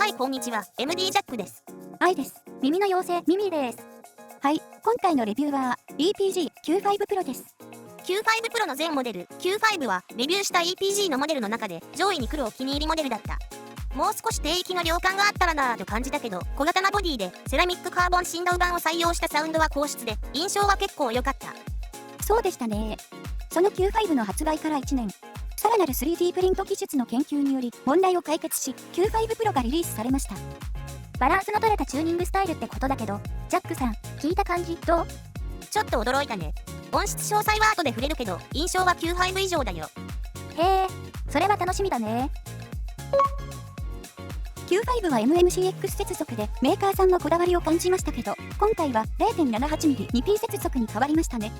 はい、こんにちは。MD ジャックです。愛です。耳の妖精、ミミです。はい、今回のレビューは EPG-Q5 Pro です。Q5 Pro の全モデル Q5 はレビューした EPG のモデルの中で上位に来るお気に入りモデルだった。もう少し低域の量感があったらなぁと感じたけど、小型なボディでセラミックカーボン振動板を採用したサウンドは高質で印象は結構良かった。そうでしたね。その Q5 の発売から1年。さらなる 3D プリント技術の研究により問題を解決し Q5 Pro がリリースされました。バランスの取れたチューニングスタイルってことだけど、ジャックさん、聞いた感じどう？ちょっと驚いたね。音質詳細は後で触れるけど、印象は Q5 以上だよ。へえ、それは楽しみだね。Q5 は MMCX 接続でメーカーさんのこだわりを感じましたけど、今回は 0.78mm 2P 接続に変わりましたね。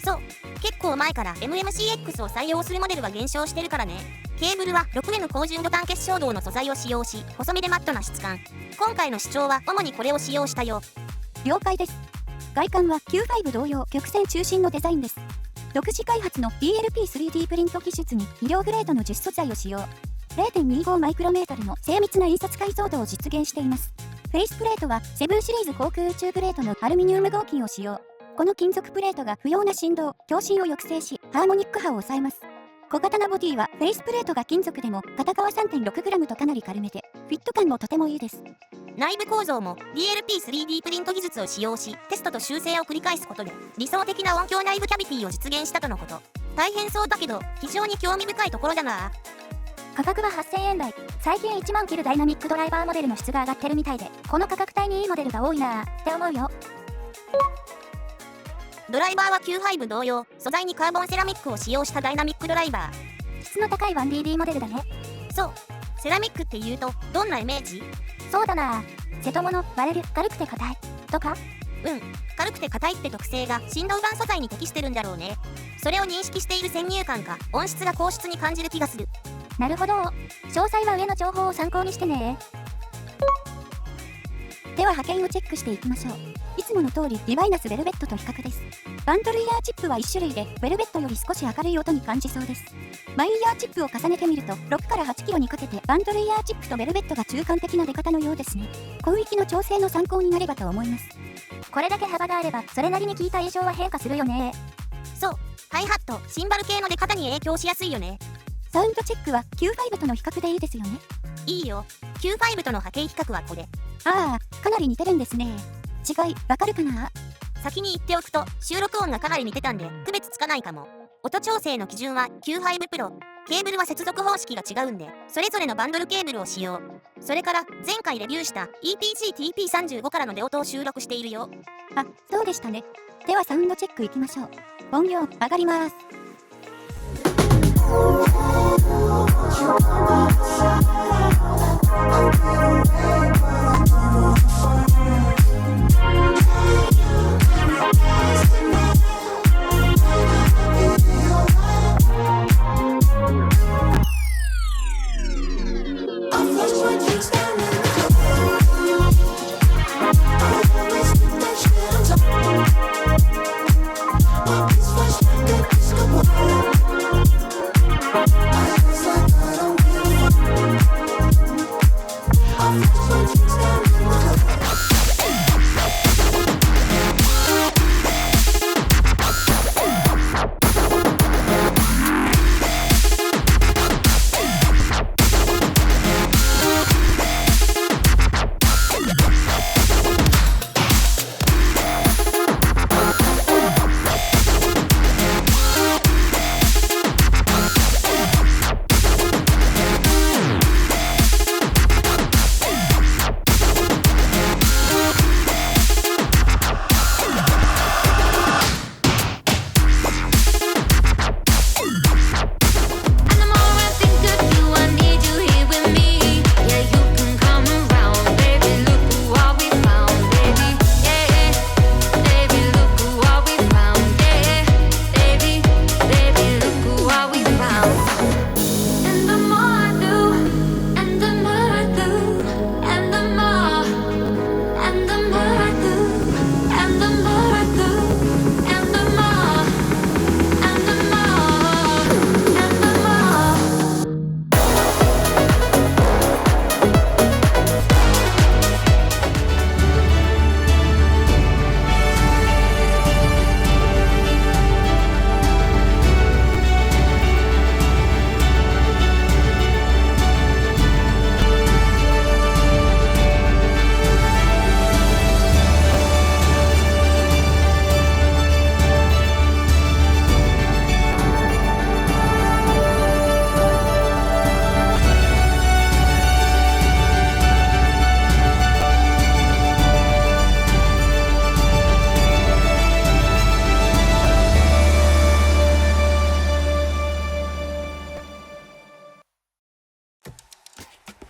そう、結構前から MMCX を採用するモデルは減少してるからね。ケーブルは 6M 高純度単結晶銅の素材を使用し、細身でマットな質感。今回の主張は主にこれを使用したよ。了解です。外観は Q5 同様曲線中心のデザインです。独自開発の DLP3D プリント技術に医療グレードの樹脂素材を使用。0.25 マイクロメートルの精密な印刷解像度を実現しています。フェイスプレートはセブンシリーズ航空宇宙プレートのアルミニウム合金を使用。この金属プレートが不要な振動、共振を抑制し、ハーモニック波を抑えます。小型なボディはフェイスプレートが金属でも片側 3.6g とかなり軽めで、フィット感もとてもいいです。内部構造も DLP3D プリント技術を使用し、テストと修正を繰り返すことで、理想的な音響内部キャビティを実現したとのこと。大変そうだけど、非常に興味深いところだな。価格は8000円台。最近1万切るダイナミックドライバーモデルの質が上がってるみたいで、この価格帯にいいモデルが多いなーって思うよ。ドライバーは Q5 同様、素材にカーボンセラミックを使用したダイナミックドライバー。質の高い 1DD モデルだね。そう、セラミックって言うと、どんなイメージ？そうだな。瀬戸物、割れる、軽くて硬い。とか？軽くて硬いって特性が振動板素材に適してるんだろうね。それを認識している先入観か、音質が高質に感じる気がする。なるほど。詳細は上の情報を参考にしてね。では波形をチェックしていきましょう。いつもの通りリバイナスベルベットと比較です。バンドルイヤーチップは1種類で、ベルベットより少し明るい音に感じそうです。マイイヤーチップを重ねてみると、6から8キロにかけてバンドルイヤーチップとベルベットが中間的な出方のようですね。広域の調整の参考になればと思います。これだけ幅があれば、それなりに聞いた印象は変化するよね。そう、ハイハット、シンバル系の出方に影響しやすいよね。サウンドチェックは Q5 との比較でいいですよね。いいよ。Q5 との波形比較はこれ。ああ、かなり似てるんですね。違い、わかるかな？先に言っておくと、収録音がかなり似てたんで、区別つかないかも。音調整の基準は Q5 Pro。ケーブルは接続方式が違うんで、それぞれのバンドルケーブルを使用。それから、前回レビューした EPG-TP35 からの出音を収録しているよ。あ、そうでしたね。ではサウンドチェックいきましょう。音量上がります。This flashlight, that disco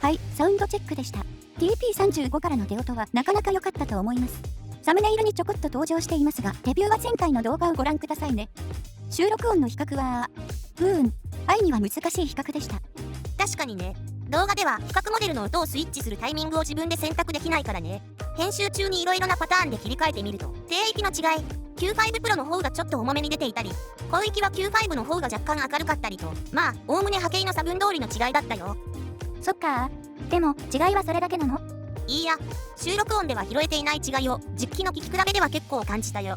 はい、サウンドチェックでした。TP35 からの出音はなかなか良かったと思います。サムネイルにちょこっと登場していますが、レビューは前回の動画をご覧くださいね。収録音の比較は、愛には難しい比較でした。確かにね。動画では比較モデルの音をスイッチするタイミングを自分で選択できないからね。編集中に色々なパターンで切り替えてみると、低域の違い、Q5 Pro の方がちょっと重めに出ていたり、高域は Q5 の方が若干明るかったりと、まあ、おおむね波形の差分通りの違いだったよ。そっかー。でも、違いはそれだけなの？いいや、収録音では拾えていない違いを、実機の聞き比べでは結構感じたよ。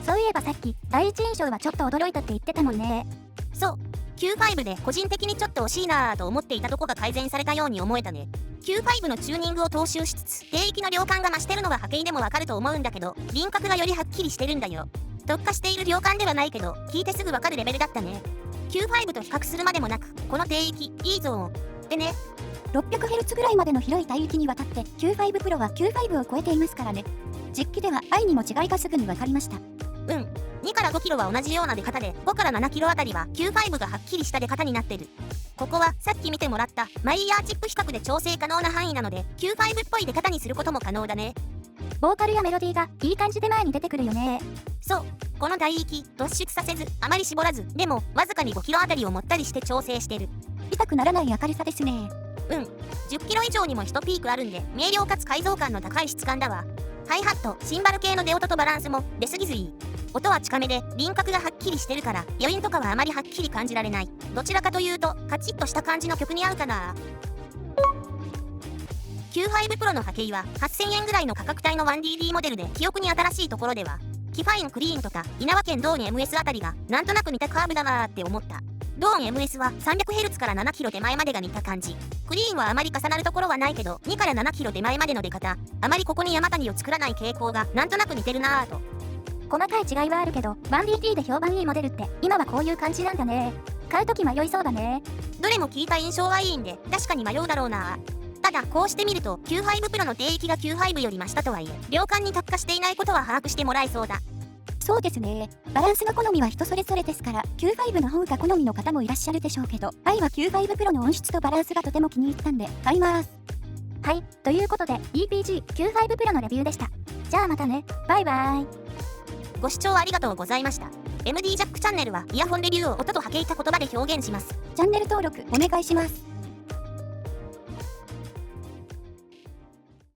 そういえばさっき、第一印象はちょっと驚いたって言ってたもんね。そう。Q5 で個人的にちょっと惜しいなぁと思っていたとこが改善されたように思えたね。Q5 のチューニングを踏襲しつつ、低域の量感が増してるのは波形でもわかると思うんだけど、輪郭がよりはっきりしてるんだよ。特化している量感ではないけど、聞いてすぐわかるレベルだったね。Q5 と比較するまでもなく、この低域、いいゾーン。でね、600Hz ぐらいまでの広い帯域にわたって Q5 Pro は Q5 を超えていますからね。実機では愛にも違いがすぐにわかりました。2から5キロは同じような出方で、5から7キロあたりは Q5 がはっきりした出方になってる。ここはさっき見てもらったマイヤーチップ比較で調整可能な範囲なので、Q5 っぽい出方にすることも可能だね。ボーカルやメロディーがいい感じで前に出てくるよね。そう、この帯域、突出させず、あまり絞らず、でも、わずかに5キロあたりをもったりして調整してる。痛くならない明るさですね。10キロ以上にも1ピークあるんで、明瞭かつ解像感の高い質感だわ。ハイハット、シンバル系の出音とバランスも出過ぎずいい。音は近めで、輪郭がはっきりしてるから、余韻とかはあまりはっきり感じられない。どちらかというと、カチッとした感じの曲に合うかな。Q5 Pro の波形は8000円ぐらいの価格帯の 1DD モデルで記憶に新しいところでは、キファインクリーンとか稲葉県ドーン MS あたりがなんとなく似たカーブだなーって思った。ドーン MS は 300Hz から 7km 手前までが似た感じ。クリーンはあまり重なるところはないけど、2から 7km 手前までの出方、あまりここに山谷を作らない傾向がなんとなく似てるなーと。細かい違いはあるけど、1DD で評判いいモデルって今はこういう感じなんだね。買うとき迷いそうだね。どれも聞いた印象はいいんで、確かに迷うだろうな。ただこうしてみると Q5 Pro の低域が Q5 より増したとはいえ、量感に特化していないことは把握してもらえそうだ。そうですね。バランスの好みは人それぞれですから、Q5 の方が好みの方もいらっしゃるでしょうけど、愛は Q5 Pro の音質とバランスがとても気に入ったんで、買います。はい、ということで EPG Q5 Pro のレビューでした。じゃあまたね、バイバイ。ご視聴ありがとうございました。MD ジャックチャンネルはイヤホンレビューを音と波形た言葉で表現します。チャンネル登録お願いします。